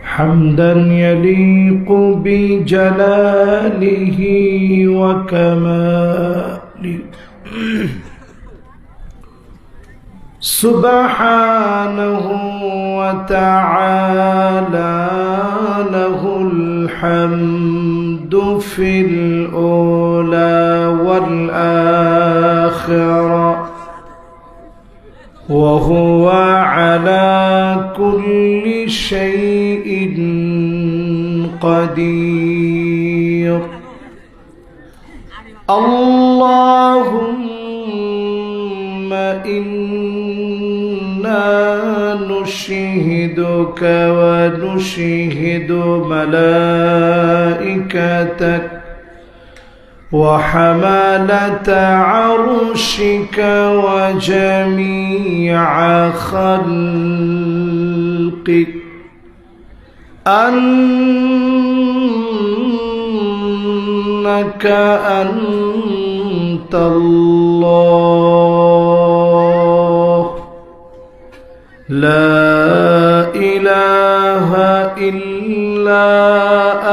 حمدا يليق بجلاله وكماله سبحانه وتعالى له الحمد في الأولى والآخرة وهو على كل شيء قدير. اللهم إنا نشهدك ونشهد ملائكتك وحملة عرشك وجميع خلقك أنك أنت الله لا إله إلا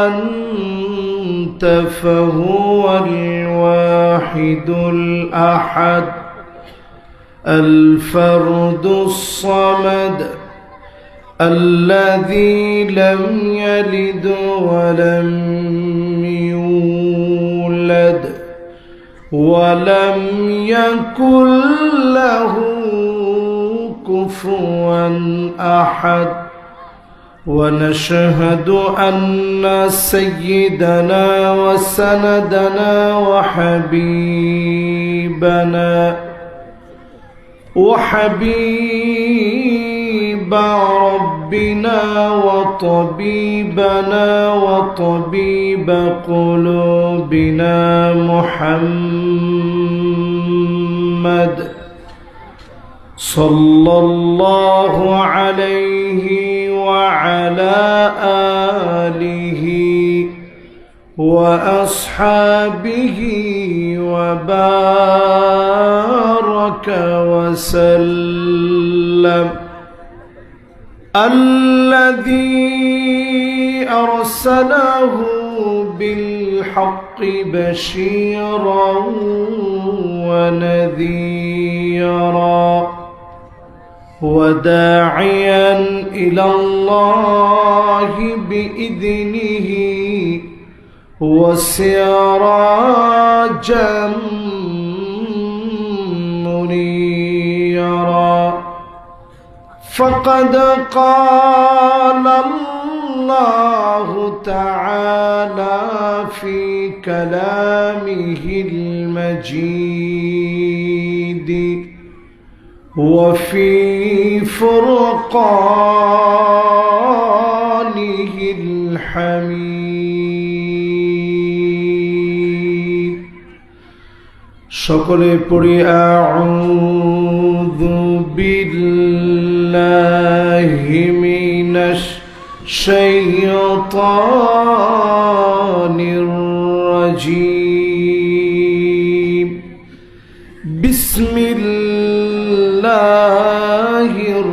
أنت فهو الواحد الأحد الفرد الصمد الذي لم يلد ولم يولد ولم يكن له كفوا أحد. ونشهد أن سيدنا وسندنا وحبيب ربنا وطبيبنا وطبيب قلوبنا محمد صلى الله عليه وعلى آله وأصحابه وبارك وسلم الذي أرسله بالحق بشيرا ونذيرا وداعيا إلى الله بإذنه وسراجا منيرا. فقد قال الله تعالى في كلامه المجيد وفي فرقانه الحميد. সকলে পড়ি আউযু বিল্লাহি মিনাশ শাইতানির রাজীম। বিসমিল্লাহির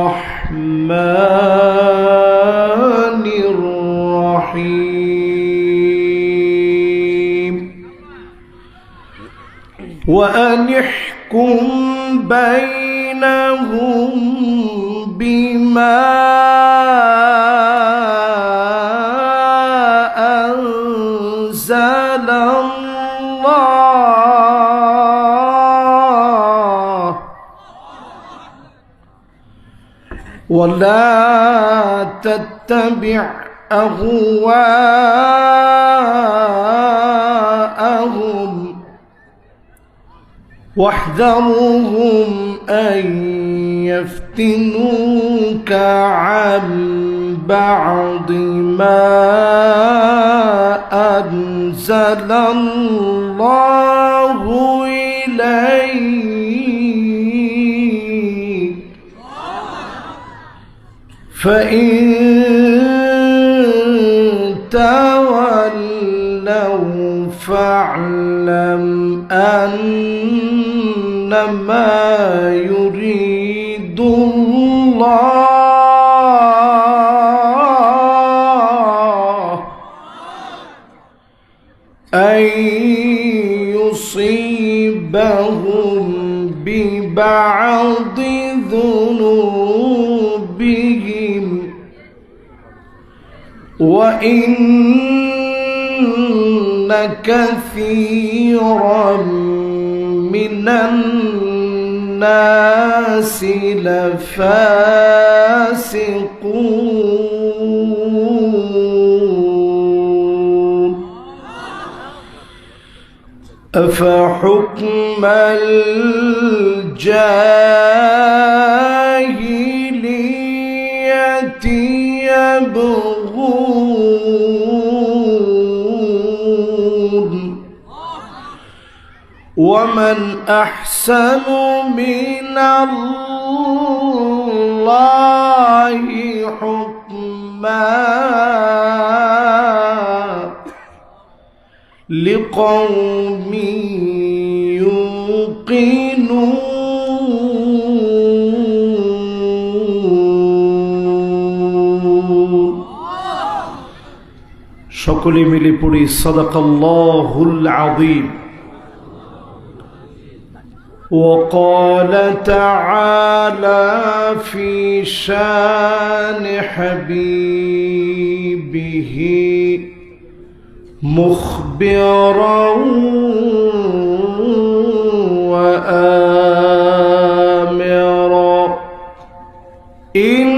রহমানির রহিম। وأن احكم بينهم بما أنزل الله ولا تتبع أهواءهم واحذرهم أن يفتنوك عن بعض ما أنزل الله إليك فإن تولوا فاعلم أنما يريد الله يصيبهم ببعض ذنوبهم وإن كثيرا من الناس لفاسقون أفحكم الجاهلية يبغون ومن أحسن من الله حكما لقوم يوقنون সকলে মিলে পড়ি সাদাকাল্লাহুল আযীম وقال تعالى في شان حبيبه مخبرا وآمرا إن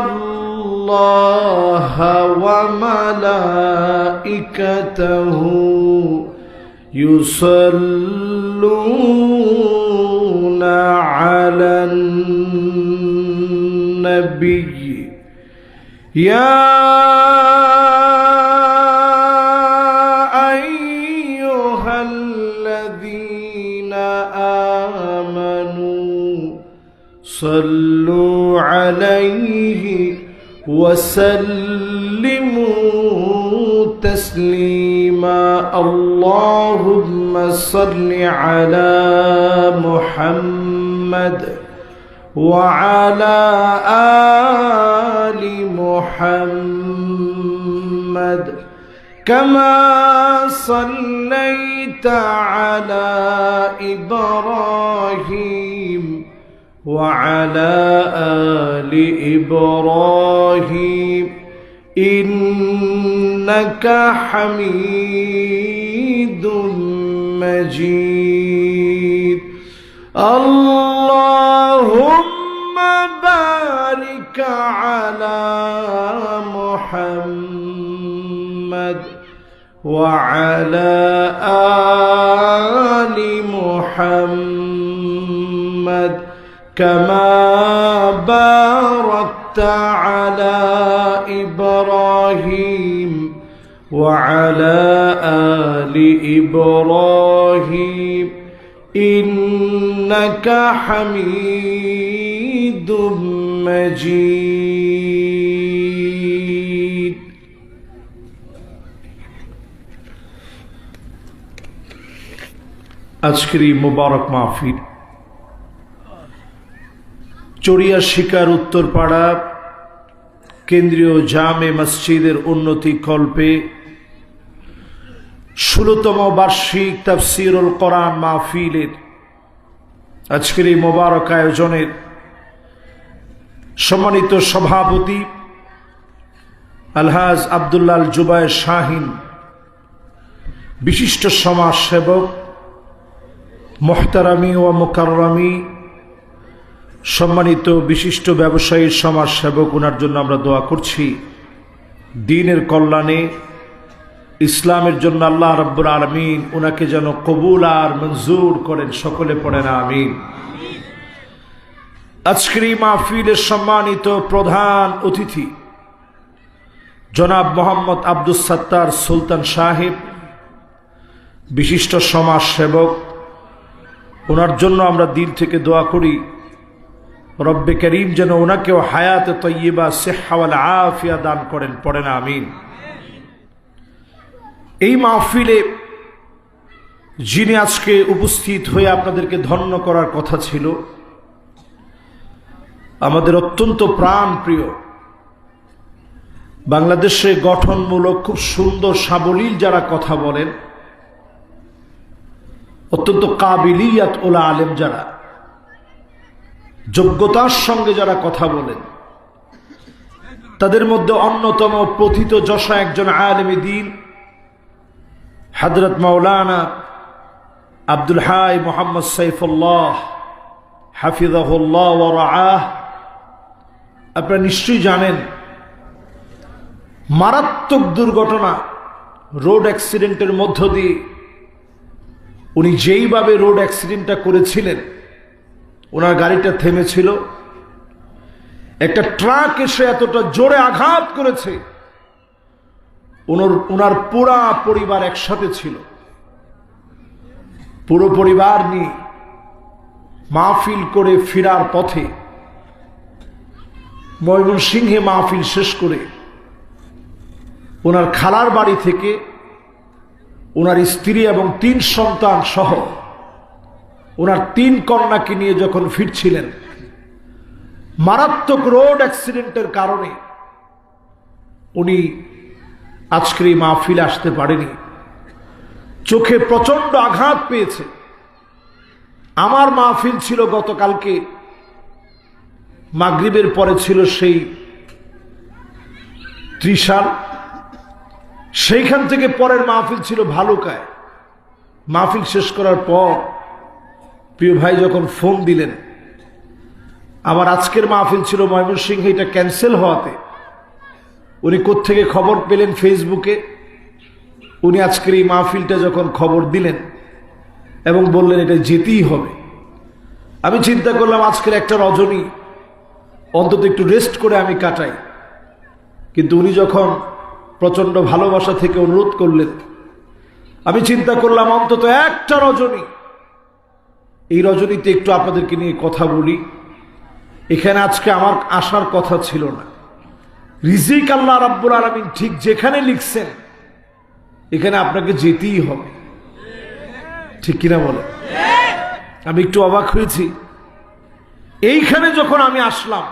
الله وملائكته يصلون على النبي يا أيها الذين آمنوا صلوا عليه وسلموا تسليما اللهم صل على محمد وعلى آل محمد كما صليت على إبراهيم وعلى آل إبراهيم إنك حميد مجيد اللهم بارك على محمد وعلى آل محمد كما باركت على إبراهيم وعلى آل إبراهيم إنك حميد مجيد আজকের এই মোবারক মাহফিল চড়িয়া শিকার উত্তরপাড়া কেন্দ্রীয় জামে মসজিদের উন্নতি কল্পে 16তম বার্ষিক তাফসীরুল কোরআন মাহফিলের আজকের এই মোবারক আয়োজনের সম্মানিত সভাপতি আলহাজ আব্দুল্লাহ জুবায়ের শাহিন, বিশিষ্ট সমাজসেবক মুহতারামি ও মুকাররামি, সম্মানিত বিশিষ্ট ব্যবসায়ী সমাজসেবক, ওনার জন্য আমরা দোয়া করছি দ্বীনের কল্যাণে, ইসলামের জন্য আল্লাহ রাব্বুল আলামিন ওনাকে যেন কবুল আর মঞ্জুর করেন। সকলে পড়েন আমিন। আজকের এই মাহফিলের সম্মানিত প্রধান অতিথি জনাব মোহাম্মদ আব্দুস সাত্তার সুলতান সাহেব, বিশিষ্ট সমাজসেবক, ওনার জন্য আমরা দিল থেকে দোয়া করি রব্বে করিম যেন ওনাকেও হায়াতে তয়্যিবা সিহ্হা ওয়াল আফিয়া দান করেন। পড়েন আমিন। এই মাহফিলে যিনি আজকে উপস্থিত হয়ে আপনাদেরকে ধন্য করার কথা ছিল, আমাদের অত্যন্ত প্রাণ প্রিয়, বাংলাদেশে গঠনমূলক খুব সুন্দর সাবলীল যারা কথা বলেন, অত্যন্ত কাবিলিয়াত ওলা আলেম যারা, যোগ্যতার সঙ্গে যারা কথা বলেন, তাদের মধ্যে অন্যতম প্রথিত যশা একজন আলেম দ্বীন হযরত মাওলানা আব্দুল হাই মুহাম্মদ সাইফুল্লাহ হাফিজাহুল্লাহ ওয়া রাআহ। আপনারা নিশ্চয়ই জানেন, মারাত্মক দুর্ঘটনা, রোড অ্যাক্সিডেন্টের মধ্য দিয়ে উনি যেইভাবে রোড অ্যাক্সিডেন্টটা করেছিলেন, ওনার গাড়িটা থেমেছিল, একটা ট্রাক এসে এতটা জোরে আঘাত করেছে, ওনার পুরা পরিবার একসাথে ছিল। পুরো পরিবার নিয়ে মাহফিল করে ফেরার পথে ময়মনসিংহে মাহফিল শেষ করে ওনার খালার বাড়ি থেকে ওনার স্ত্রী এবং 3 সন্তান সহ ওনার 3 কন্যাকে নিয়ে যখন ফিরছিলেন, মারাত্মক রোড অ্যাক্সিডেন্টের কারণে উনি আজকের এই মাহফিলে আসতে পারেনি। চোখে প্রচন্ড আঘাত পেয়েছে। আমার মাহফিল ছিল গতকালকে মাগরিবের পরে, ছিল সেই ত্রিশাল। সেইখান থেকে পরের মাহফিল ছিল ভালুকায়। মাহফিল শেষ করার পর প্রিয় ভাই যখন ফোন দিলেন, আমার আজকের মাহফিল ছিল ময়মনসিংহে, এটা ক্যান্সেল হওয়াতে উনি কোত্থেকে খবর পেলেন ফেসবুকে, উনি আজকের এই মাহফিলটা যখন খবর দিলেন এবং বললেন এটা যেতেই হবে, আমি চিন্তা করলাম আজকের একটা রজনী অন্তত একটু রেস্ট করে আমি কাটাই। কিন্তু উনি যখন প্রচন্ড ভালোবাসা থেকে অনুরোধ করলেন, আমি চিন্তা করলাম অন্তত একটা রজনী, এই রজনীতে একটু আপনাদেরকে নিয়ে কথা বলি। এখানে আজকে আমার আসার কথা ছিল না। রিজিক আল্লাহ রাব্বুল আলামিন ঠিক যেখানে লিখছেন এখানে আপনাকে যেতেই হবে, ঠিক কিনা বলে? আমি একটু অবাক হয়েছি। এইখানে যখন আমি আসলাম,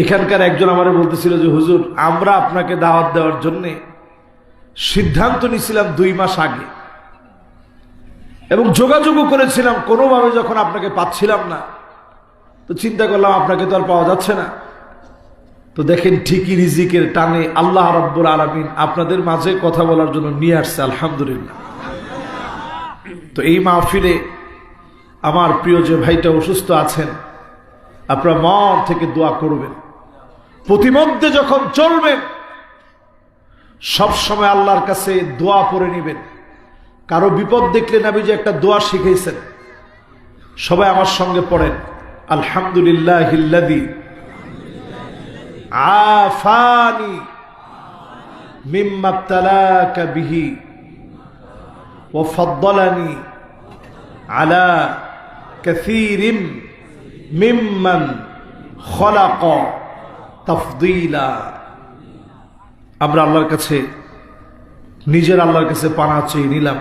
এখানকার একজন আমারে বলতেছিল যে হুজুর, আমরা আপনাকে দাওয়াত দেওয়ার জন্য সিদ্ধান্ত নিয়েছিলাম 2 মাস আগে এবং যোগাযোগও করেছিলাম, কোনোভাবে যখন আপনাকে পাচ্ছিলাম না তো চিন্তা করলাম আপনাকে তো আর পাওয়া যাচ্ছে না। তো দেখেন ঠিকই রিজিকের টানে আল্লাহ রাব্বুল আলামিন আপনাদের মাঝে কথা বলার জন্য নিয়ে আসছে, আলহামদুলিল্লাহ। তো এই মাহফিলে আমার প্রিয় যে ভাইটা অসুস্থ আছেন, আপনারা মন থেকে দোয়া করবেন। প্রতিমধ্যে যখন চলবেন সব সময় আল্লাহর কাছে দোয়া পড়ে নেবেন। কারো বিপদ দেখলে নবীজি একটা দোয়া শিখাইছেন, সবাই আমার সঙ্গে পড়েন, আলহামদুলিল্লাহিল্লাযী আফানি মিম্মা ইবতালাকা বিহি ওয়া ফাদ্দালানি আলা কাসীরিম মিম্মান খলাকা তাফদীলা। আমরা আল্লাহর কাছে, নিজের আল্লাহর কাছে পানা চেয়ে নিলাম।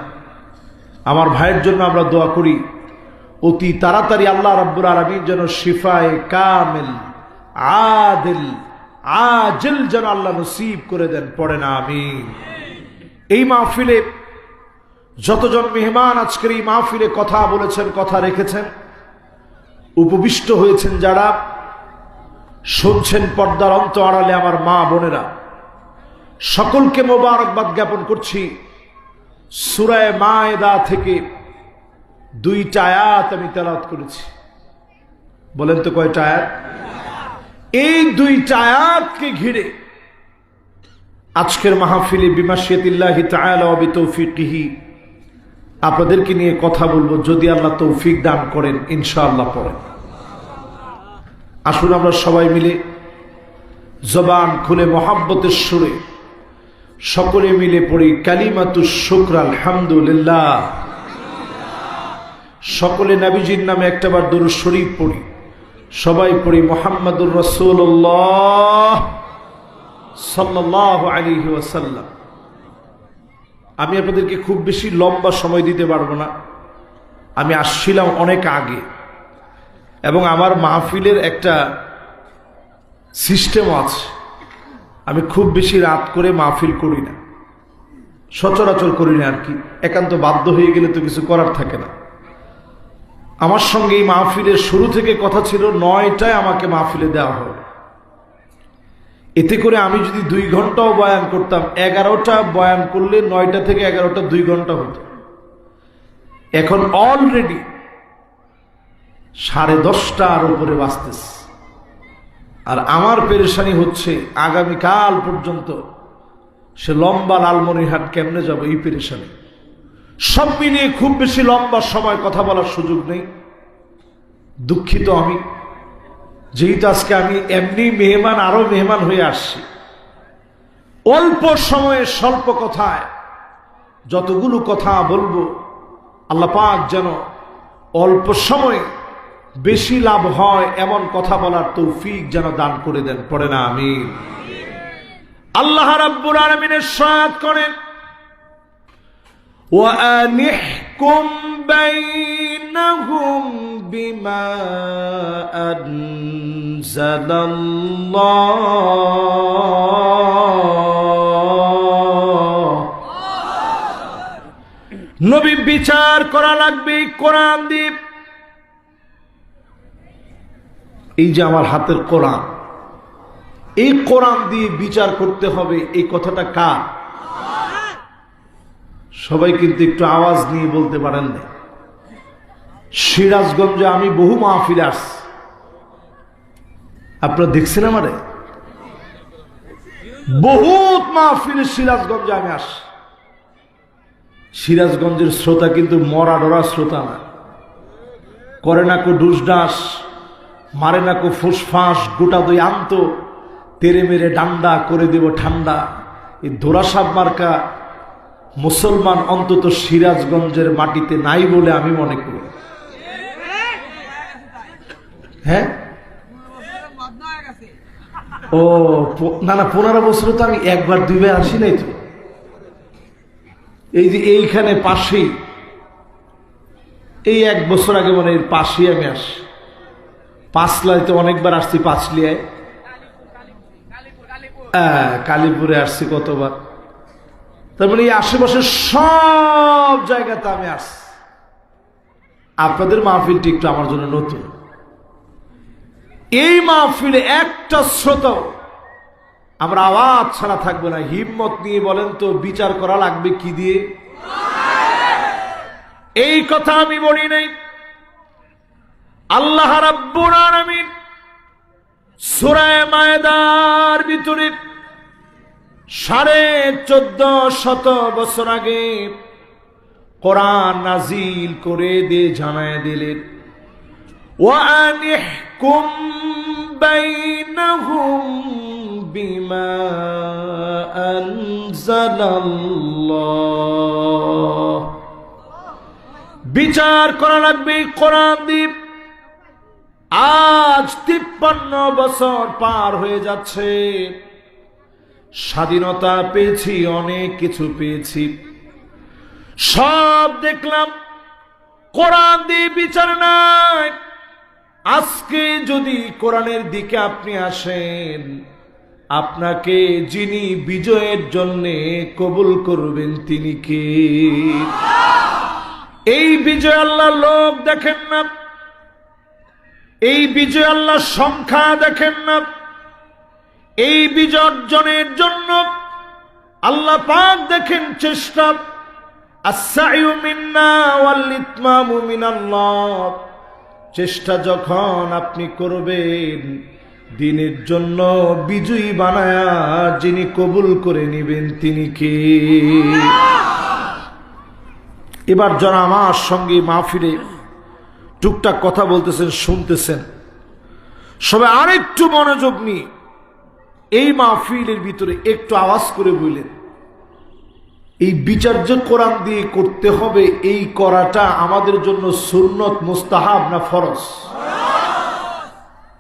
আমার ভাইয়ের জন্য আমরা দোয়া করি, অতি তাড়াতাড়ি আল্লাহ রাব্বুল আলামিন যেন শিফায়ে কামিল আদিল আজিল যেন আল্লাহ নসিব করে দেন, পড়েন আমিন। এই মাহফিলে যতজন মেহমান আজকের এই মাহফিলে কথা বলেছেন, কথা রেখেছেন, উপবিষ্ট হয়েছেন যারা, শুনছেন পর্দার অন্তরালে আমার মা বোনেরা, সকলকে মোবারকবাদ জ্ঞাপন করছি। সূরা মায়েদা থেকে 2টা আয়াত আমি তেলাওয়াত করেছি। বলেন তো কয়টা আয়াত? এই 2টা আয়াতকে ঘিরে আজকের মাহফিলে বিমাশিয়াতিল্লাহি তাআলা ওয়া বিতৌফিকিহি আপনাদেরকে নিয়ে কথা বলবো, যদি আল্লাহ তৌফিক দান করেন ইনশাআল্লাহ। পড়েন, আসুন আমরা সবাই মিলে জবান খুলে মহাব্বতের সুরে সকলে মিলে পড়ি কালিমাতুশ শুকর আলহামদুলিল্লাহ। সকলে নবীজির নামে একটাবার দরুদ শরীফ পড়ি, সবাই পড়ি মুহাম্মাদুর রাসূলুল্লাহ সাল্লাল্লাহু আলাইহি ওয়াসাল্লাম। আমি আপনাদেরকে খুব বেশি লম্বা সময় দিতে পারবো না। আমি আসছিলাম অনেক আগে এবং আমার মাহফিলের একটা সিস্টেম আছে, আমি খুব বেশি রাত করে মাহফিল করি না। সচরাচর করি না আর কি, একান্ত বাধ্য হয়ে গেলে তো কিছু করার থাকে না। আমার সঙ্গে এই মাহফিলের শুরু থেকে কথা ছিল 9টায় আমাকে মাহফিলে দেওয়া হবে। এতে করে আমি যদি 2 ঘন্টাও বয়ান করতাম, 11টা বয়ান করলে 9টা থেকে 11টা 2 ঘন্টা হতো। এখন অলরেডি 10:30টার উপরে বাজতেছে। আর আমার পেরেশানি হচ্ছে আগামীকাল পর্যন্ত সে লম্বা লালমনিরহাট কেমনে যাব, এই পেরেশানি। সব মিলিয়ে খুব বেশি লম্বা সময় কথা বলার সুযোগ নেই। দুঃখিত আমি, যেহেতু আজকে আমি এমনি মেহমান, আরো মেহমান হয়ে আসছি। অল্প সময়ে স্বল্প কথায় যতগুলো কথা বলবো, আল্লাহ পাক যেন অল্প সময়ে বেশি লাভ হয় এমন কথা বলার তৌফিক যেন দান করে দেন। পড়ে না আমিন। আল্লাহ রাব্বুল আলামিনের সাথ করেন, وَأَنِحْكُمْ بَيْنَهُمْ بِمَا أَنزَلَ اللَّهُ। নবী বিচার করা লাগবে কোরআন দিয়ে। এই যে আমার হাতের কোরআন, এই কোরআন দিয়ে বিচার করতে হবে, এই কথাটা কার? সবাই কিন্তু একটু আওয়াজ নিয়ে বলতে পারেন না। সিরাজগঞ্জে আমি বহু মাহফিলে আসছি, আপনারা দেখছেন আমারে, বহুত মাহফিলে সিরাজগঞ্জে আমি আসছি। সিরাজগঞ্জের শ্রোতা কিন্তু মরা ডরা শ্রোতা না, করে না কো ডুস ডাস, মারে না কো ফুসফাস, গোটা দই আনত তেরে মেরে ডান্ডা করে দেব ঠান্ডা। এই দোরাসাব মার্কা মুসলমান অন্তত সিরাজগঞ্জের মাটিতে নাই বলে আমি মনে করি। হ্যাঁ, ও না না, 15 বছর তো আমি একবার 2বার আসি নাই তো। এই যে এইখানে পাশেই, এই 1 বছর আগে মানে এর পাশেই আমি আসি। পাঁচলাইতে অনেকবার আসছি, পাঁচলিয়ায়, কালীপুরে আসছি কতবার। তার মানে এই আশেপাশের সব জায়গাতে আমি আসছি। আপনাদের মাহফিলটি একটু আমার জন্য নতুন। এই মাহফিলে একটা শ্রোতাও আমরা আওয়াজ ছাড়া থাকবো না। হিম্মত নিয়ে বলেন তো, বিচার করা লাগবে কি দিয়ে? এই কথা আমি বলি নাই। আল্লাহ রাব্বুল আলামিন সূরা মায়েদার ভিতরে 1450 বছর আগে কোরআন নাজিল করে দিয়ে জানায় দিলেন, ওয়ানিহকুম বাইনাহুম বিমা আনজালাল্লাহ। বিচার করা লাগবে কোরআন দিয়ে। আজ 53 বছর পার হয়ে যাচ্ছে, স্বাধীনতা পেয়েছি, অনেক কিছু পেয়েছি, সব দেখলাম, কোরআন দিয়ে বিচার নাই। আজকে যদি কোরআনের দিকে আপনি আসেন, আপনাকে যিনি বিজয়ের জন্য কবুল করবেন তিনি কে? এই বিজয় আল্লাহ লোক দেখেন না, এই বিজয় আল্লাহ সংখ্যা দেখেন না। এই বিজয় অর্জনের জন্য আল্লাহ পাক দেখেন চেষ্টা। আস-সা'য়ু মিন্না ওয়াল ইতমামু মিনাল্লাহ। চেষ্টা যখন আপনি করবেন, দিনের জন্য বিজয়ী বানায়া যিনি কবুল করে নেবেন তিনি কে? এবার যারা আমার সঙ্গে মাহফিলে টুকটাক কথা বলতেছেন, শুনতেছেন, সবাই আরেকটু মনোযোগ নিয়ে এই মাহফিলের ভিতরে একটু আওয়াজ করে বললেন, এই বিচার যে কোরআন দিয়ে করতে হবে, এই করাটা আমাদের জন্য সুন্নত, মুস্তাহাব না ফরজ?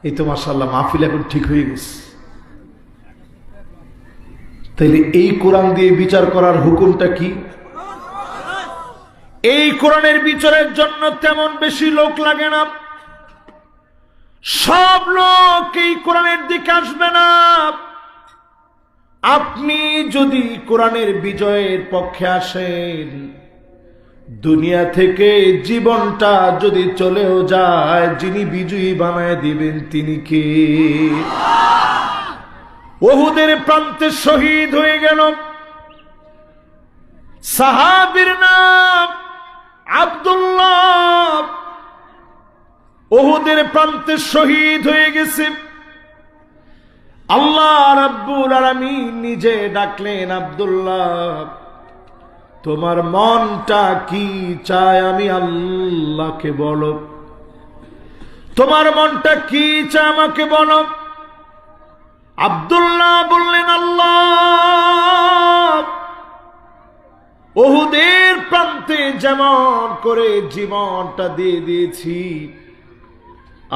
এই তো মাশাআল্লাহ মাহফিল এখন ঠিক হয়ে গেছে। তাইলে এই কোরআন দিয়ে বিচার করার হুকুমটা কি? এই কোরআনের বিচারের জন্য তেমন বেশি লোক লাগে না। সব লোক এই কোরআনের দিকে আসবে না। আপনি যদি কোরআনের বিজয়ের পক্ষে আসেন, দুনিয়া থেকে জীবনটা যদি চলেও যায়, যিনি বিজয়ী বানায় দিবেন তিনি কে? উহুদের প্রান্তে শহীদ হয়ে গেল সাহাবীর নাম আব্দুল্লাহ। উহুদের প্রান্তে শহীদ হয়ে গেছে। আল্লাহ রাব্বুল আলামিন নিজে ডাকলেন, আব্দুল্লাহ তোমার মনটা কি চায় আমি আল্লাহকে বলো, তোমার মনটা কি চায় আমাকে বলো। আব্দুল্লাহ বললেন, আল্লাহ উহুদের প্রান্তে যেমন করে জীবনটা দিয়ে দিয়েছি,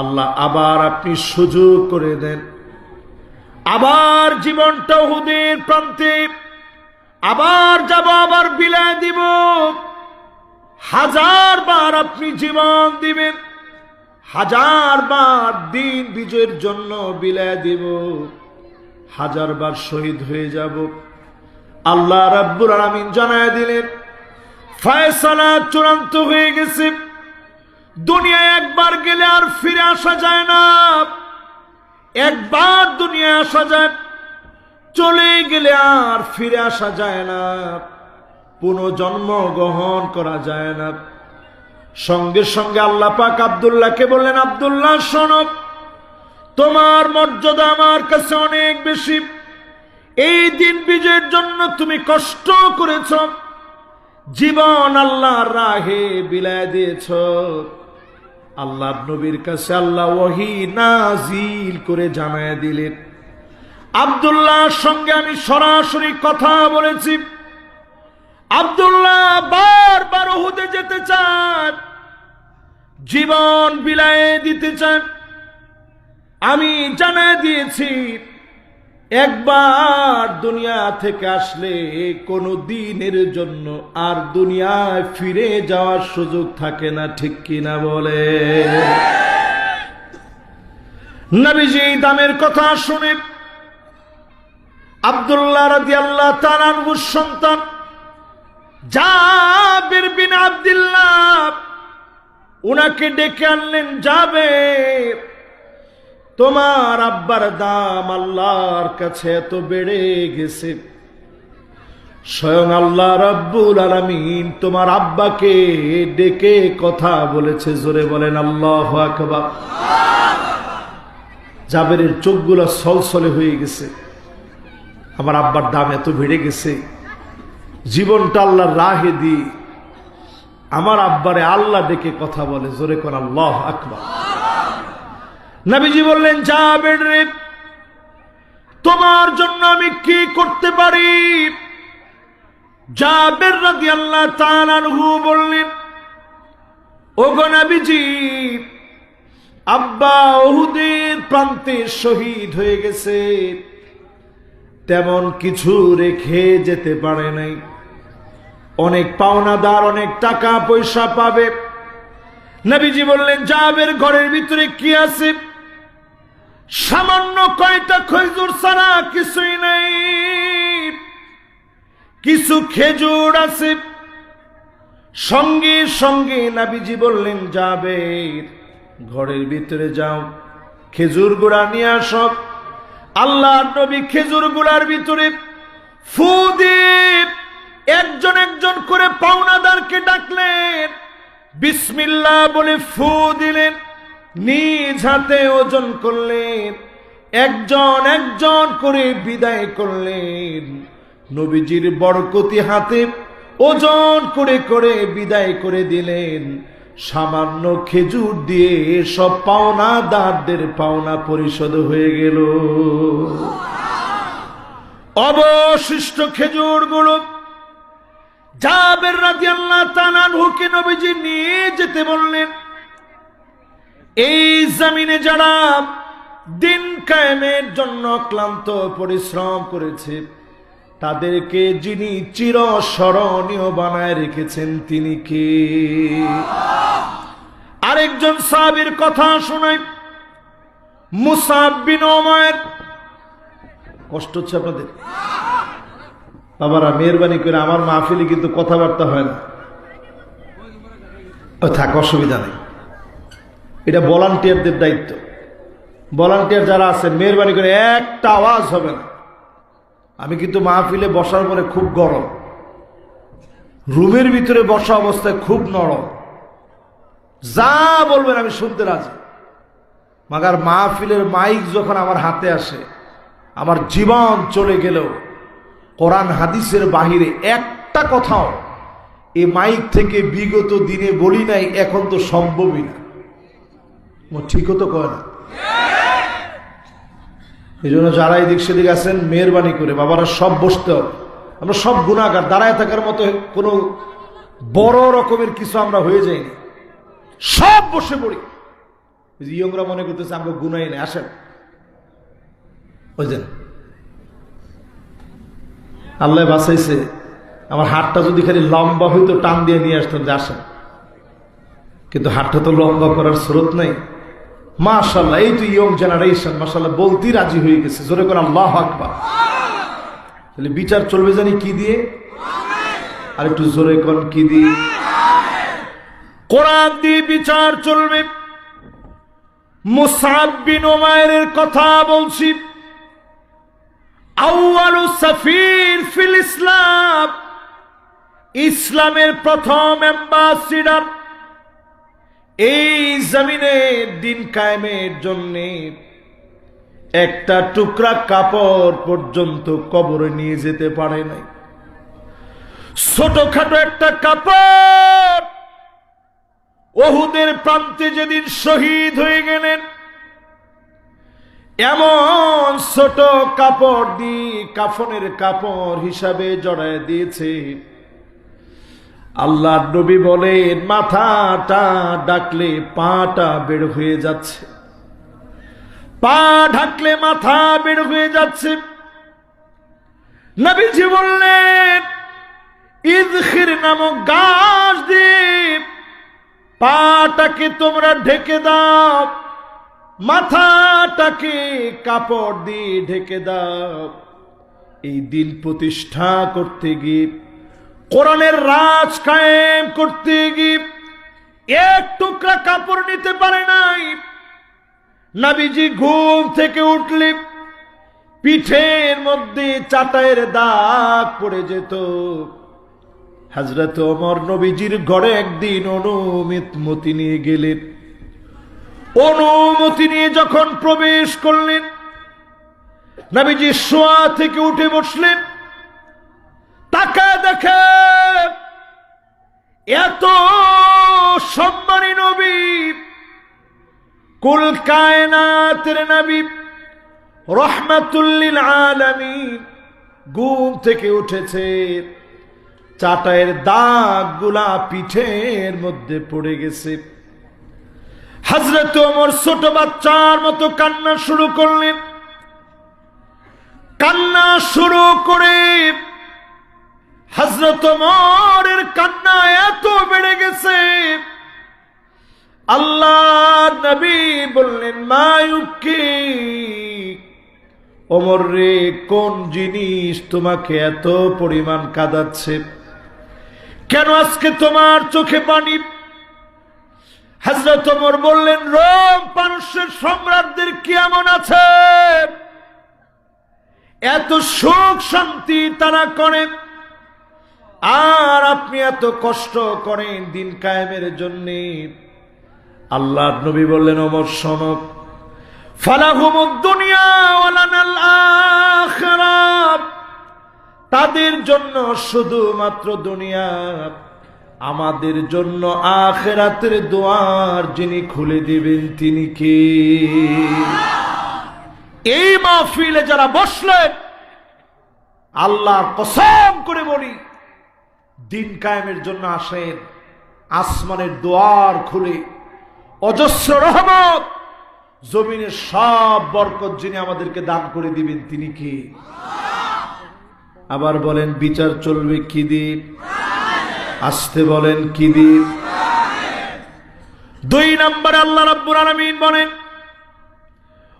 আল্লাহ আবার আপনি সুযোগ করে দেন, আবার জীবনটা উহুদের প্রান্তে আবার যাব, আবার বিলায় দিব। 1000 বার আপনি জীবন দিবেন, 1000 বার দিন বিজয়ের জন্য বিলায় দিব, 1000 বার শহীদ হয়ে যাব। আল্লাহ রাব্বুল আলামিন জানায় দিলেন, ফয়সালা চূড়ান্ত হয়ে গেছে। দুনিয়ায় একবার গেলে আর ফিরে আসা যায় না। একবার দুনিয়া আসা যায়, চলে গেলে আর ফিরে আসা যায় না, পুনর্জন্ম গ্রহণ করা যায় না। সঙ্গে সঙ্গে আল্লাহ পাক আব্দুল্লাহকে বললেন, আব্দুল্লাহ শোনো, তোমার মর্যাদা আমার কাছে অনেক বেশি। এই দিন বিজয়ের জন্য তুমি কষ্ট করেছ, জীবন আল্লাহর রাহে বিলায় দিয়েছ। আল্লাহ নবীর কাছে আল্লাহ ওহী নাজিল করে জানায় দিলেন, আব্দুল্লাহর সঙ্গে আমি সরাসরি কথা বলেছি। আব্দুল্লাহ বারবার উহুদে যেতে চান, জীবন বিলায়ে দিতে চান। আমি জানায় দিয়েছি, একবার দুনিয়া থেকে আসলে কোনো দিনের জন্য আর দুনিয়ায় ফিরে যাওয়ার সুযোগ থাকে না, ঠিক কিনা বলে? নবীজি দামের কথা শুনে আব্দুল্লাহ রাদিয়াল্লাহু তাআলা আনহুর সন্তান জাবির বিন আব্দুল্লাহ উনাকে ডেকে আনলেন। জাবের, তোমার আব্বার দাম আল্লাহর কাছে এত বেড়ে গেছে, স্বয়ং আল্লাহ রাব্বুল আলামিন তোমার আব্বাকে ডেকে কথা বলেছে। জোরে বলেন আল্লাহু আকবার। জাবেরের চোখগুলো ছলছলে হয়ে গেছে। আমার আব্বার দাম এত বেড়ে গেছে, জীবনটা আল্লাহর রাহে দি আমার আব্বারে আল্লাহ ডেকে কথা বলে। জোরে কোন আল্লাহু আকবার। নবীজি বললেন, জাবের রে, তোমার জন্য আমি কি করতে পারি? জাবের রাদিয়াল্লাহু তাআলা আনহু বললেন, ওগো নবীজি, আব্বা উহুদের প্রান্তে শহীদ হয়ে গেছে, তেমন কিছু রেখে যেতে পারে নাই। অনেক পাওনাদার, অনেক টাকা পয়সা পাবে। নবীজি বললেন, জাবের ঘরের ভিতরে কি আছে? সামান্য কয়টা খেজুর ছাড়া কিছুই নাই। কিছু খেজুর আছে। সঙ্গে সঙ্গে নবীজি বললেন, জাবের ঘরের ভিতরে যাও, খেজুর গুড়া নিয়ে আসো। আল্লাহর নবী খেজুর গুড়ার ভিতরে ফু দিয়ে একজন একজন করে পাওনাদারকে ডাকলেন, বিসমিল্লাহ বলে ফু দিলেন, নিজ হাতে ওজন করলেন, একজন একজন করে বিদায় করলেন। নবীজির বরকতি হাতে ওজন করে করে বিদায় করে দিলেন। সামান্য খেজুর দিয়ে সব পাওনাদারদের পাওনা পরিশোধ হয়ে গেল। অবশিষ্ট খেজুরগুলো জাবের রাদিয়াল্লাহু তাআলা আনহুকে নবীজি নিয়ে যেতে বললেন। এই জমিনে যারা দিন কায়েমের জন্য ক্লান্ত পরিশ্রম করেছে, তাদেরকে যিনি চিরস্মরণীয় বানায় রেখেছেন তিনি কে? আরেকজন সাহাবীর কথা শোনাই, মুসাব বিন উমাইর। কষ্ট হচ্ছে আপনাদের? বাবারা মেহরবানি করে আমার মাহফিলে কিন্তু কথাবার্তা হয় না। থাক, অসুবিধা নেই, এটা ভলান্টিয়ারদের দায়িত্ব। ভলান্টিয়ার যারা আছেন মেহরবানি করে একটা আওয়াজ হবে না। আমি কিন্তু মাহফিলে বসার পরে খুব গরম, রুমের ভিতরে বসা অবস্থায় খুব নরম, যা বলবেন আমি শুনতে রাজি। মাগার মাহফিলের মাইক যখন আমার হাতে আসে, আমার জীবন চলে গেলেও কোরআন হাদিসের বাহিরে একটা কথাও এই মাইক থেকে বিগত দিনে বলি নাই, এখন তো সম্ভবই না। ঠিকও তো কয় না। এই জন্য যারা এদিক সেদিক আছেন মেহরবানি করে বাবারা সব বসতে হবে। আমরা সব গুনাহগার, দাঁড়ায় থাকার মতো কোনো বড় রকমের কিছু আমরা হয়ে যাইনি, সব বসে পড়ি। ইয়ংরা মনে করতেছে আমরা গুনাই নেই, আসেন বুঝলেন। আল্লাহ বাঁচাইছে, আমার হাতটা যদি খালি লম্বা হইতো টান দিয়ে নিয়ে আসতাম যে আসেন, কিন্তু হাতটা তো লম্বা করার স্রোত নাই। মাশাআল্লাহ, এই তো ইয়ং জেনারেশন মাশাআল্লাহ বলতেই রাজি হয়ে গেছে। জোরে করে আল্লাহু আকবার। তাহলে বিচার চলবে জানি কি দিয়ে? আর একটু জোরে কোন কি দিয়ে? কোরআন দিয়ে বিচার চলবে। মুসআব বিন উমাইরের কথা বলছি। আউয়ালু সাফির ফিল ইসলাম, ইসলামের প্রথম অ্যাম্বাসিডর। এই জমিনে দিন কায়েমের জন্য একটা টুকরা কাপড় পর্যন্ত কবরে নিয়ে যেতে পারে নাই। ছোটখাটো একটা কাপড় উহুদের প্রান্তে যেদিন শহীদ হয়ে গেলেন, এমন ছোট কাপড় দিয়ে কাফনের কাপড় হিসাবে জড়ায় দিয়েছে। আল্লাহ নবী বলেন মাথাটা ডাকলে পাটা বের হয়ে যাচ্ছে, পা ঢাকলে মাথা বের হয়ে যাচ্ছে। নবীজি বললেন ইযখির নামক গাছ দিয়ে পাটাকে তোমরা ঢেকে দাও, মাথাটাকে কাপড় দিয়ে ঢেকে দাও। এই দিন প্রতিষ্ঠা করতে গিয়ে, কোরআনের রাজ কায়েম করতে গিয়ে এক টুকরা কাপড় নিতে পারে নাই। নবীজি ঘুম থেকে উঠলে পিঠের মধ্যে চাটাইয়ের দাগ পড়ে যেত। হযরত ওমর নবীজির ঘরে একদিন অনুমতি নিয়ে গেলেন। অনুমতি নিয়ে যখন প্রবেশ করলেন, নবীজি শোয়া থেকে উঠে বসলেন। তাকায় দেখে এত সম্মানী নবী, কুল কায়নাতের নবী, রহমাতুল লিল আলামিন ঘুম থেকে উঠেছে। চাটাইয়ের দাগগুলা পিঠের মধ্যে পড়ে গেছে। হযরত ওমর ছোট বাচ্চার মতো কান্না শুরু করলেন। কান্না শুরু করে হযরত ওমরের কান্না এত বেড়ে গেছে, আল্লাহ নবী বললেন মায়ুকি, ওমর রে কোন জিনিস তোমাকে এত পরিমাণ কাঁদাচ্ছে? কেন আজকে তোমার চোখে পানি? হযরত ওমর বললেন রোম পারস্যের সম্রাটদের কি এমন আছে এত সুখ শান্তি তারা করে, আর আপনি এত কষ্ট করেন দিন কায়েমের জন্য? আল্লাহ নবী বললেন ওমর শোনো, ফালাহুমুদ দুনিয়া ওয়ালানাল আখিরাহ, তাদের জন্য শুধুমাত্র দুনিয়া, আমাদের জন্য আখিরাতের দুয়ার যিনি খুলে দিবেন তিনি কে? এই মাহফিলে যারা বসলেন, আল্লাহর কসম করে বলি দিন কায়েমের জন্য আসেন, আসমানের দুয়ার খুলে অজস্র রহমত, জমিনের সব বরকত যিনি আমাদেরকে দান করে দিবেন তিনি কে? আবার বলেন বিচার চলবে কি দিয়ে? আসতে বলেন কি দিয়ে? 2 নম্বরে আল্লাহ রাব্বুল আলামিন বলেন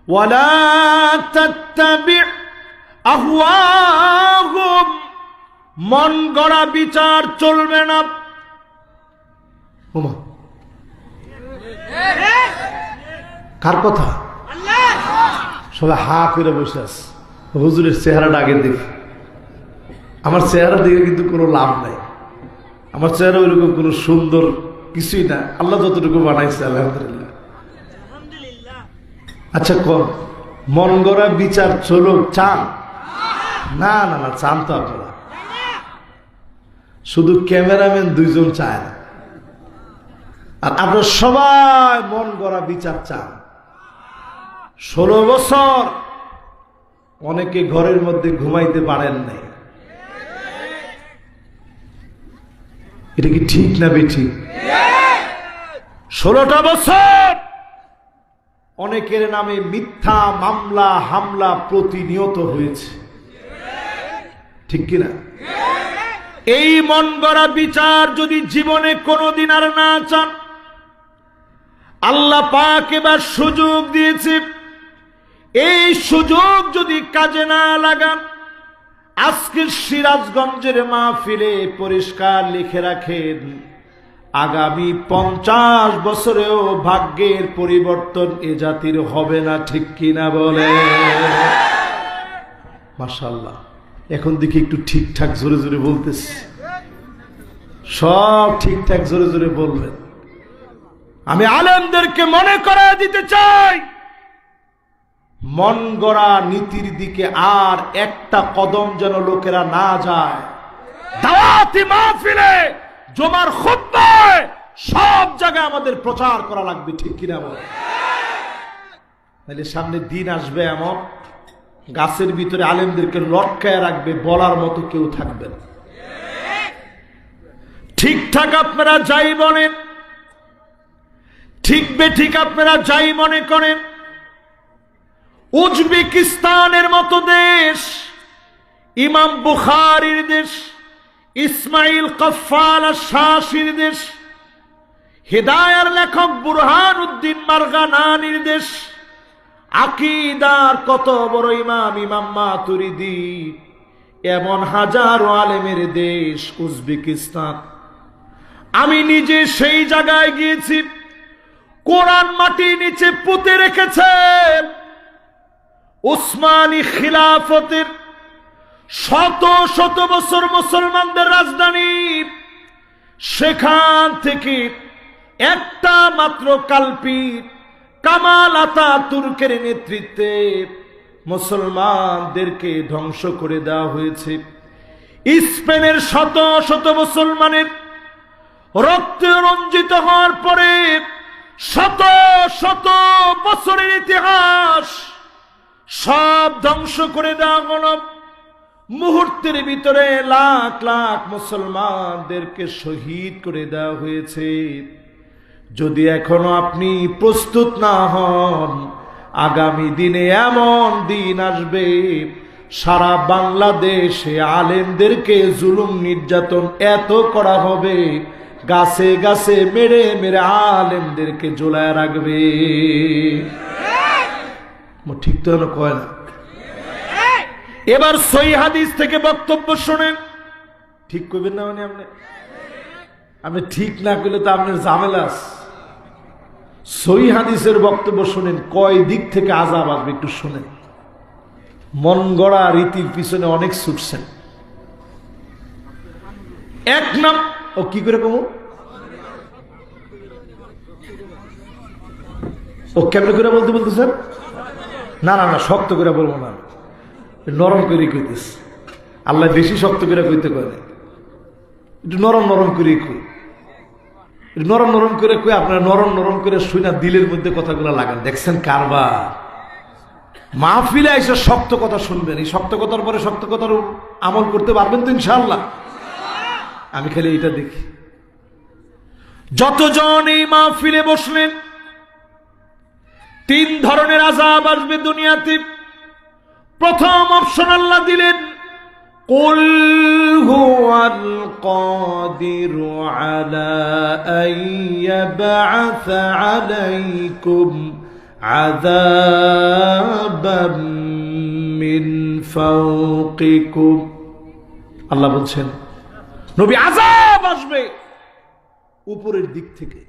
ওয়ালা তাত্তাবি আহওয়াহুম মন গড়া বিচার চলবে না। কার কথা? সবাই হা করে বসে আছে। হুজুরের চেহারাটা আগে দেখি। আমার চেহারা দেখে কিন্তু কোনো লাভ নাই। আমার চেহারা ওইরকম কোনো সুন্দর কিছুই না, আল্লাহ যতটুকু বানাইছে আলহামদুলিল্লাহ। আচ্ছা কোন মন গড়া বিচার চলুক চান? না না না, চান তো আপনারা, শুধু ক্যামেরাম্যান দুইজন চায় না, আর আপনারা সবাই মন গড়া বিচার চান। 16 বছর অনেকে ঘরের মধ্যে ঘুমাইতে পারেন নাই। এটা কি ঠিক না বেঠিক? 16টা বছর অনেকের নামে মিথ্যা মামলা হামলা প্রতিনিয়ত হয়েছে, ঠিক কিনা? এই মন গড়া বিচার যদি জীবনে কোনোদিন আর না চান, আল্লাহ পাক এবার সুযোগ দিয়েছে, এই সুযোগ যদি কাজে না লাগান, আজকের সিরাজগঞ্জের মাহফিলে পরিষ্কার লিখে রাখেন, আগামী 50 বছরেও ভাগ্যের পরিবর্তন এ জাতির হবে না, ঠিক কিনা বলে? মাশাআল্লাহ, এখন দেখি একটু ঠিকঠাক জোরে জোরে বলতেছি। সব ঠিকঠাক জোরে জোরে বলবেন। আমি আলেমদেরকে মনে করায় দিতে চাই, মন গড়া নীতির দিকে আর একটা কদম যেন লোকেরা না যায়। দাওয়াতি মাহফিলে, জুমার খুতবায়, সব জায়গায় আমাদের প্রচার করা লাগবে, ঠিক কিনা বলে? তাহলে সামনে দিন আসবে এমন, গাছের ভিতরে আলেমদেরকে লটকায় রাখবে, বলার মতো কেউ থাকবে না। ঠিকঠাক আপনারা যাই বলেন, ঠিক বেঠিক আপনারা যাই মনে করেন, উজবেকিস্তানের মতো দেশ, ইমাম বুখারীর দেশ, ইসমাইল কফফাল আশ-শাশির দেশ, হিদায়ার লেখক বুরহানুদ্দিন মারগানানির দেশ, আকীদার কত বড় ইমাম, ইমাম মাতুরিদি, এমন হাজারো আলেমের দেশ উজবেকিস্তান। আমি নিজে সেই জায়গায় গিয়েছি, কোরআন মাটির নিচে পুঁতে রেখেছেন। উসমানী খিলাফতের শত শত বছর মুসলমানদের রাজধানী, সেখান থেকে একটা মাত্র কাল্পিক কামাল আতাতুর্কের নেতৃত্বে মুসলমানদেরকে ধ্বংস করে দেওয়া হয়েছে। স্পেনের শত শত মুসলমানের রক্তে রঞ্জিত হওয়ার পরে শত শত বছরের ইতিহাস সব ধ্বংস করে দেওয়া হলো। মুহূর্তের ভিতরে লাখ লাখ মুসলমানদেরকে শহীদ করে দেওয়া হয়েছে। যদি এখনো আপনি প্রস্তুত না হন, আগামী দিনে এমন দিন আসবে, সারা বাংলাদেশে আলেমদেরকে জুলুম নির্যাতন এত করা হবে, গাছে গাছে মেরে মেরে আলেমদেরকে ঝোলায় রাখবে। ঠিক তো হলো, কয় না? এবার সহিহ হাদিস থেকে বক্তব্য শোনেন। ঠিক করবেন না? মানে আপনি ঠিক না করলে তো আপনার ঝামেলা আছে। সহিহ হাদিসের বক্তব্য শোনেন, কয় দিক থেকে আযাব আসবে একটু শোনেন। মন গড়া রীতির পিছনে অনেক ছুটছেন। এক নাম, ও কি করে কমু, ও কেমন করে বলতে বলতেছেন? না না না, শক্ত করে বলবো না, নরম করে কইতেছে। আল্লাহ বেশি শক্ত করে কইতে কয় না, একটু নরম নরম করে কই, নরম নরম করে কই। আপনারা নরম নরম করে শুই না, দিলের মধ্যে কথাগুলো লাগান। দেখছেন কারবার? মাহফিলে এসে শক্ত কথা শুনবেন, এই শক্ত কথার পরে শক্ত কথার আমল করতে পারবেন তো ইনশাআল্লাহ? আমি খালি এটা দেখি, যতজন এই মাহফিলে বসলেন, 3 ধরনের আযাব আসবে দুনিয়াতে। প্রথম অপশন আল্লাহ দিলেন, কুল হুয়াল কাদিরু আলা আইয়াবআসা আলাইকুম আযাবাম মিন ফাওকিকুম। আল্লাহ বলছেন নবী আযাব আসবে উপরের দিক থেকে।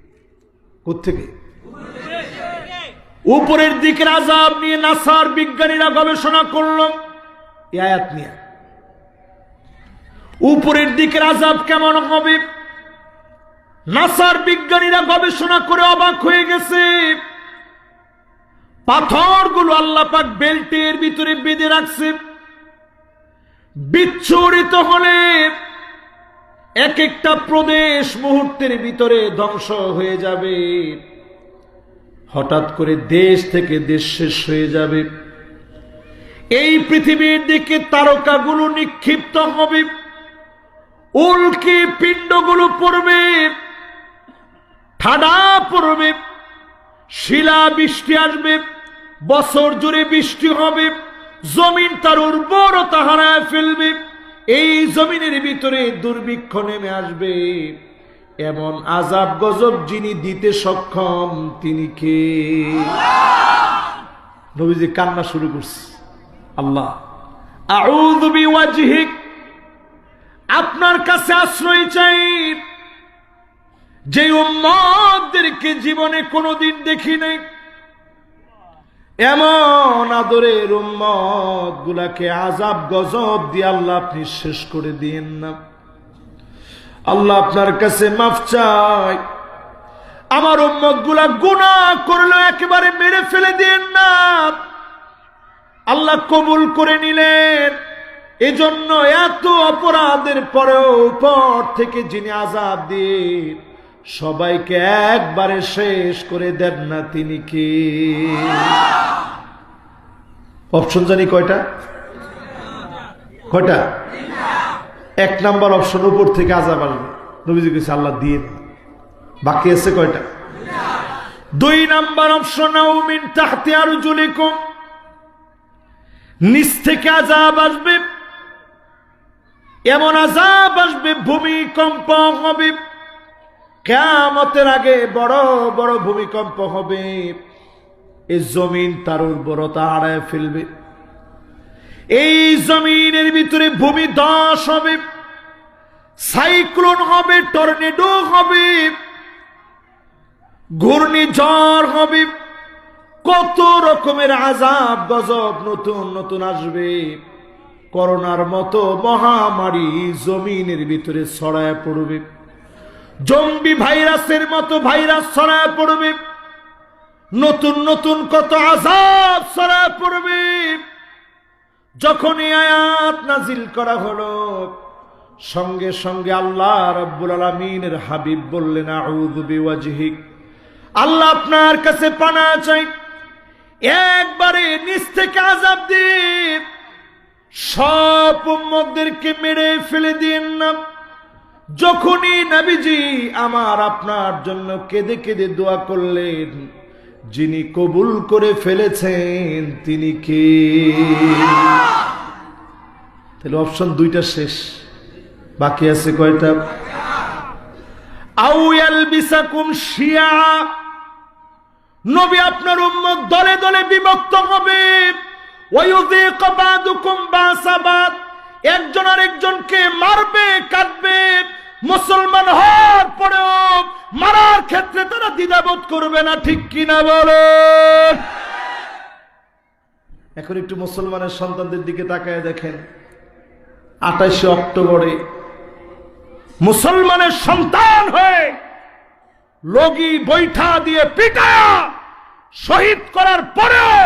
কোত্থেকে? উপরের দিকের আযাব নিয়ে নাসার বিজ্ঞানীরা গবেষণা করল এই আয়াত নিয়ে। উপরের দিকের আযাব কেমন হবে? নাসার বিজ্ঞানীরা গবেষণা করে অবাক হয়ে গেছে। পাথরগুলো আল্লাহ পাক বেল্টের ভিতরে বেঁধে রাখছে। বিচ্ছুরিত হলে এক একটা প্রদেশ মুহূর্তের ভিতরে ধ্বংস হয়ে যাবে। হঠাৎ করে দেশ থেকে দেশ শেষ হয়ে যাবে। এই পৃথিবীর দিকে তারকাগুলো নিক্ষিপ্ত হবে, উল্কি পিণ্ডগুলো পড়বে, ঠাডা পড়বে, শিলা বৃষ্টি আসবে, বছর জুড়ে বৃষ্টি হবে, জমিন তার উর্বরতা হারায় ফেলবে। এই জমিনের ভিতরে দুর্ভিক্ষ নেমে আসবে। এমন আযাব গজব যিনি দিতে সক্ষম তিনি কে? নবীজি কান্না শুরু করছে, আল্লাহ আউযু বিওয়াজহিক, আপনার কাছে আশ্রয় চাই, যে উম্মতদেরকে জীবনে কোনোদিন দেখি নাই এমন আদরের উম্মত গুলাকে আযাব গজব দিয়ে আল্লাহ আপনি শেষ করে দিয়েন না। আল্লাহ আপনার কাছে মাফ চাই, আমার উম্মত গুলা গুনাহ করলো একেবারে মেরে ফেলে দিয়েন না। আল্লাহ কবুল করে নিলেন। এজন্য এত অপরাধের পরেও উপর থেকে যিনি আযাব দিয়ে সবাইকে একবারে শেষ করে দেন না তিনি কে? অপশন জানি কয়টা? কয়টা? এক নাম্বার অপশন, উপর থেকে আযাব আসবে। নবীজি কইছে আল্লাহ দিয়ে। বাকি আছে কয়টা? দুই নাম্বার অপশন, আও মিন তাহতি আরজুলিকুম, নিচ থেকে আযাব আসবে। এমন আযাব আসবে ভূমিকম্প হবে, কিয়ামতের আগে বড় বড় ভূমিকম্প হবে। এই জমিন তার উর্বরতা হারায় ফেলবে। এই জমিনের ভিতরে ভূমি ধস হবে, সাইক্লোন হবে, টর্নেডো হবে, ঘূর্ণিঝড় হবে, কত রকমের আযাব গজব নতুন নতুন আসবে। করোনার মতো মহামারী জমিনের ভিতরে ছড়ায় পড়বে, জম্বি ভাইরাসের মতো ভাইরাস ছড়ায় পড়বে, নতুন নতুন কত আযাব ছড়ায় পড়বে। যখন এই আয়াত নাজিল করা হলো সঙ্গে সঙ্গে আল্লাহ রাব্বুল আলামিনের হাবিব বললেন আউযু বিওয়াজহিক, আল্লাহ আপনার কাছে পানা চাই, একবারে নিচ থেকে আযাব দিয়ে সব উম্মতদেরকে মেরে ফেলে দিয়েন না। যখনই নবীজি আমার আপনার জন্য কেঁদে কেঁদে দোয়া করলেন, যিনি কবুল করে ফেলেছেন তিনি কে? তাহলে অপশন দুইটা শেষ, বাকি আছে কয়টা? আও ইয়ালবিসাকুম শিয়া, নবী আপনার উম্মত দলে দলে বিভক্ত হবে। ওয়ায়ুযীক বাদুকুম বাসাবাদ, একজন আরেকজনকে মারবে, কাটবে। মুসলমান হওয়ার পরেও মারার ক্ষেত্রে তারা দ্বিধাবোধ করবে না, ঠিক কিনা বলেন? এখন একটু মুসলমানের সন্তানদের দিকে তাকায় দেখেন। 28 অক্টোবরে মুসলমানের সন্তান হয়ে লগি বৈঠা দিয়ে পিটায়া শহীদ করার পরেও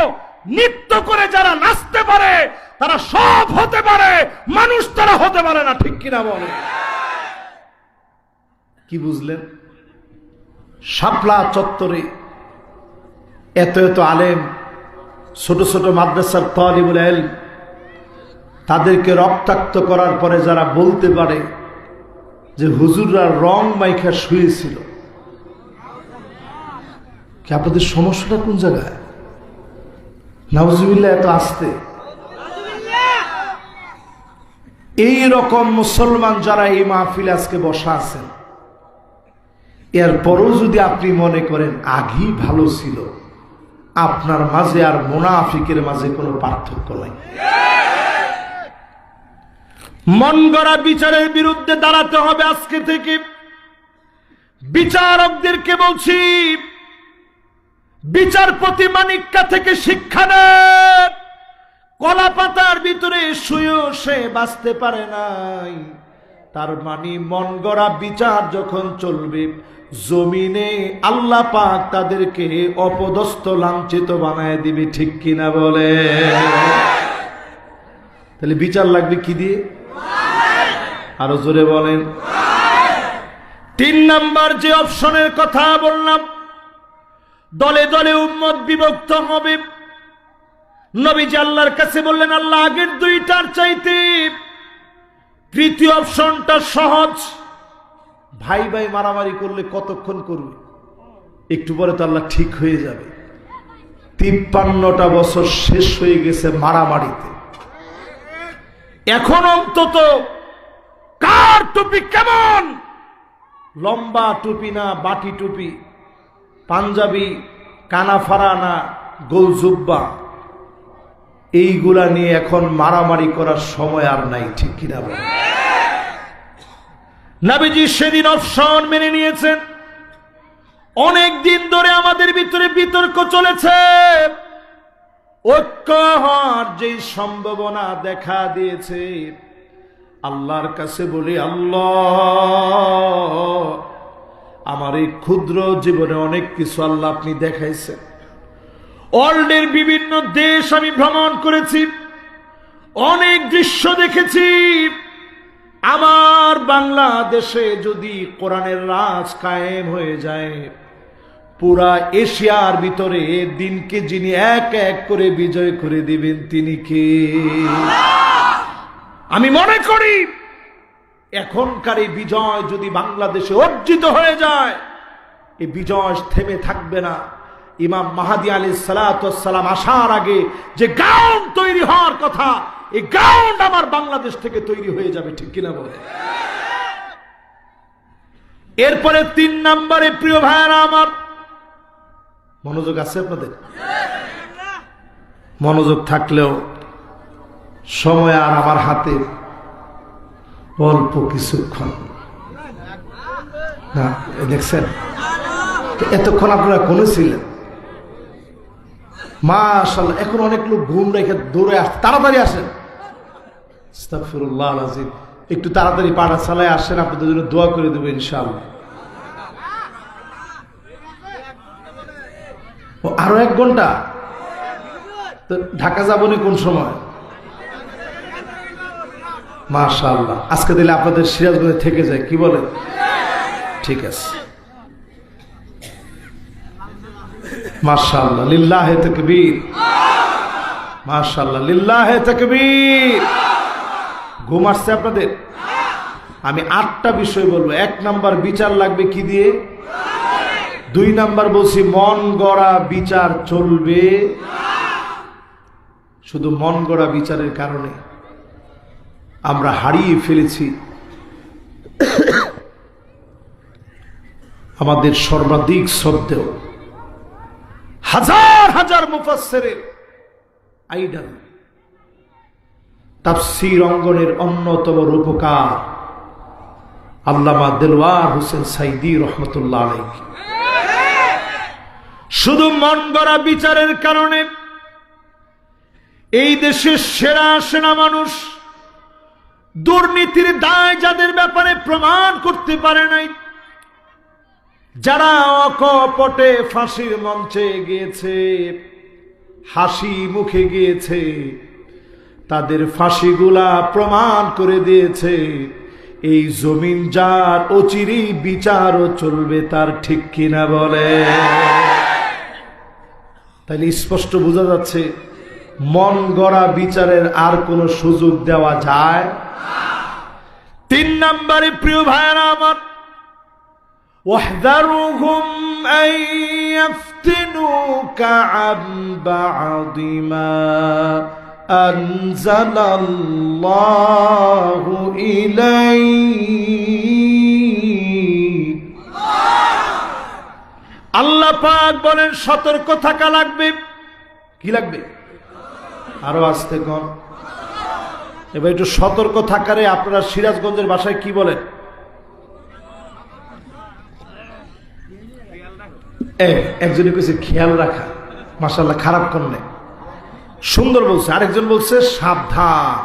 নৃত্য করে যারা নাচতে পারে তারা সব হতে পারে, মানুষ তারা হতে পারে না, ঠিক কিনা বলে? কি বুঝলেন? শাপলা চত্বরে এত এত আলেম, ছোট ছোট মাদ্রাসার তালিবুল ইলম, তাদেরকে রক্তাক্ত করার পরে যারা বলতে পারে যে হুজুররা রং মাইখা শুয়েছিল, কি আপনাদের সমস্যাটা কোন জায়গায়? নাউজুবিল্লাহ, এত আসতে এই রকম মুসলমান যারা এই মাহফিলে আজকে বসা আছেন, এরপরও যদি আপনি মনে করেন আগেই ভালো ছিল, আপনার মাঝে আর মুনাফিকের মাঝে কোনো পার্থক্য নাই। মন গড়া বিচারের বিরুদ্ধে দাঁড়াতে হবে। আজকে থেকে বিচারকদেরকে বলছি, বিচারপতি মানিক্কা থেকে শিক্ষা নেন। কলা পাতার ভিতরে শুয়েও সে বাঁচতে পারে নাই, তার মানে মন গড়া বিচার যখন চলবে জমিনে আল্লাহ পাক তাদেরকে অপদস্থ লাঞ্ছিত বানায় দিবে। ঠিক কিনা বলে? তাহলে বিচার লাগবে কি দিয়ে? আরো জোরে বলেন। 3 নাম্বার যে অপশনের কথা বললাম, দলে দলে উম্মত বিভক্ত হবে। নবীজি আল্লাহর কাছে বললেন, আল্লাহ আগের 2টার চাইতে তৃতীয় অপশনটা সহজ। ভাই ভাই মারামারি করলে কতক্ষণ করবে? একটু পরে তো আল্লাহ ঠিক হয়ে যাবে। 53টা বছর শেষ হয়ে গেছে মারামারিতে। এখন অন্তত কার টুপি কেমন, লম্বা টুপি না বাটি টুপি, পাঞ্জাবি কানাফারা না গোল জুব্বা, এইগুলা নিয়ে এখন মারামারি করার সময় আর নাই। ঠিক কিনা বলেন? নবীজি সেদিন অপশন মেনে নিয়েছেন। অনেক দিন ধরে আমাদের ভিতরে বিতর্ক চলেছে, ঐক্য হওয়ার যে সম্ভাবনা দেখা দিয়েছে। আল্লাহর কাছে বলি, আল্লাহ আমার এই ক্ষুদ্র জীবনে অনেক কিছু আল্লাহ আপনি দেখাইছেন। ওয়ার্ল্ডের বিভিন্ন দেশ আমি ভ্রমণ করেছি, অনেক দৃশ্য দেখেছি। আমার বাংলাদেশে যদি কোরআনের রাজ কায়েম হয়ে যায়, পুরা এশিয়ার ভিতরে দিনকে যিনি এক এক করে বিজয় করে দিবেন তিনি কে? আমি মনে করি এখনকার এই বিজয় যদি বাংলাদেশে অর্জিত হয়ে যায়, এই বিজয় থেমে থাকবে না। ইমাম মাহদী আলাইহিস সালাতু ওয়াস সালাম আসার আগে যে গ্রাউন্ড তৈরি হওয়ার কথা, এই গ্রাউন্ড আমার বাংলাদেশ থেকে তৈরি হয়ে যাবে। ঠিক কিনা বলে? এরপরে 3 নম্বরে প্রিয় ভাইরা আমার, মনোযোগ আছে আপনাদের? মনোযোগ থাকলেও সময় আর আমার হাতে অল্প কিছুক্ষণ। না দেখছেন এতক্ষণ আপনারা কোন ছিলেন? মাশাআল্লাহ, এখন অনেক লোক ঘুম রেখে দৌড়ে আসছে। তাড়াতাড়ি আসেন, আস্তাগফিরুল্লাহ আল-আযীম। একটু তাড়াতাড়ি পাঠশালায় আসেন, আপনাদের জন্য দোয়া করে দেবো ইনশাআল্লাহ। আরো 1 ঘন্টা তো ঢাকা যাবনি কোন সময়? মাশাআল্লাহ, আজকে দিলে আপনাদের সিরাজগঞ্জে থেকে যায়, কি বলেন? ঠিক আছে, মাশাআল্লাহ, লিল্লাহে তাকবীর, মাশাআল্লাহ, লিল্লাহে তাকবীর। ঘুম আসছে আপনাদের? আমি 8টা বিষয় বলবো। 1 নাম্বার, বিচার লাগবে কি দিয়ে? 2 নাম্বার বলছি মন গড়া বিচার চলবে। শুধু মন গড়া বিচারের কারণে আমরা হারিয়ে ফেলেছি আমাদের সর্বাধিক শ্রদ্ধেয় হাজার হাজার মুফাসসিরের আইডল, তাফসীর অঙ্গনের অন্যতম রূপকার আল্লামা দেলওয়ার হোসেন সাইদী রহমতুল্লাহ আলাইহি। শুধু মন গড়া বিচারের কারণে এই দেশের সেরা সেনা মানুষ দুর্নীতির দায় যাদের ব্যাপারে প্রমাণ করতে পারে নাই, যারা অকপটে ফাঁসির মঞ্চে গিয়েছে, হাসি মুখে গিয়েছে, তাদের ফাঁসিগুলা প্রমাণ করে দিয়েছে এই জমিন যার অচিরেই বিচারও চলবে তার। ঠিক কিনা বলে? তাইলে স্পষ্ট বোঝা যাচ্ছে মন গড়া বিচারের আর কোন সুযোগ দেওয়া যায়। 3 নম্বরে প্রিয় ভাইরা আমার, واحذرهم أن يفتنوك عن بعض ما أنزل الله إليك। আল্লাহ পাক বলেন সতর্ক থাকা লাগবে। কি লাগবে? আরো আস্তে কর। এবার একটু সতর্ক থাকারে আপনারা সিরাজগঞ্জের ভাষায় কি বলেন? একজনে কইছে খেয়াল রাখা, মাশাআল্লাহ, খারাপ করলে সুন্দর বলছে। আরেকজন বলছে সাবধান।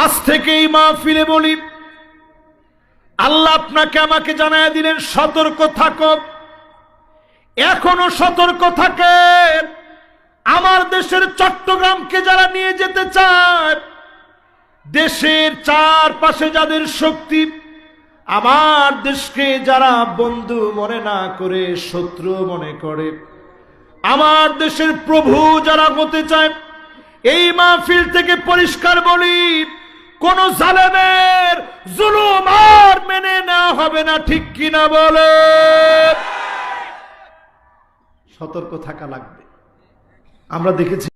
আজ থেকে এই মাহফিলে বলি, আল্লাহ আপনাকে আমাকে জানায় দিলেন সতর্ক থাকো। এখনো সতর্ক থাকেন। আমার দেশের চট্টগ্রামকে যারা নিয়ে যেতে চায়, দেশের চারপাশে যাদের শক্তি, আমার দেশকে যারা বন্ধু মনে না করে শত্রু মনে করে, আমার দেশের প্রভু যারা হতে চায়, এই মাহফিল থেকে পরিষ্কার বলি, কোন জালেমের জুলুম আর মেনে নেওয়া হবে না। ঠিক কিনা বলে? সতর্ক থাকা লাগবে। আমরা দেখেছি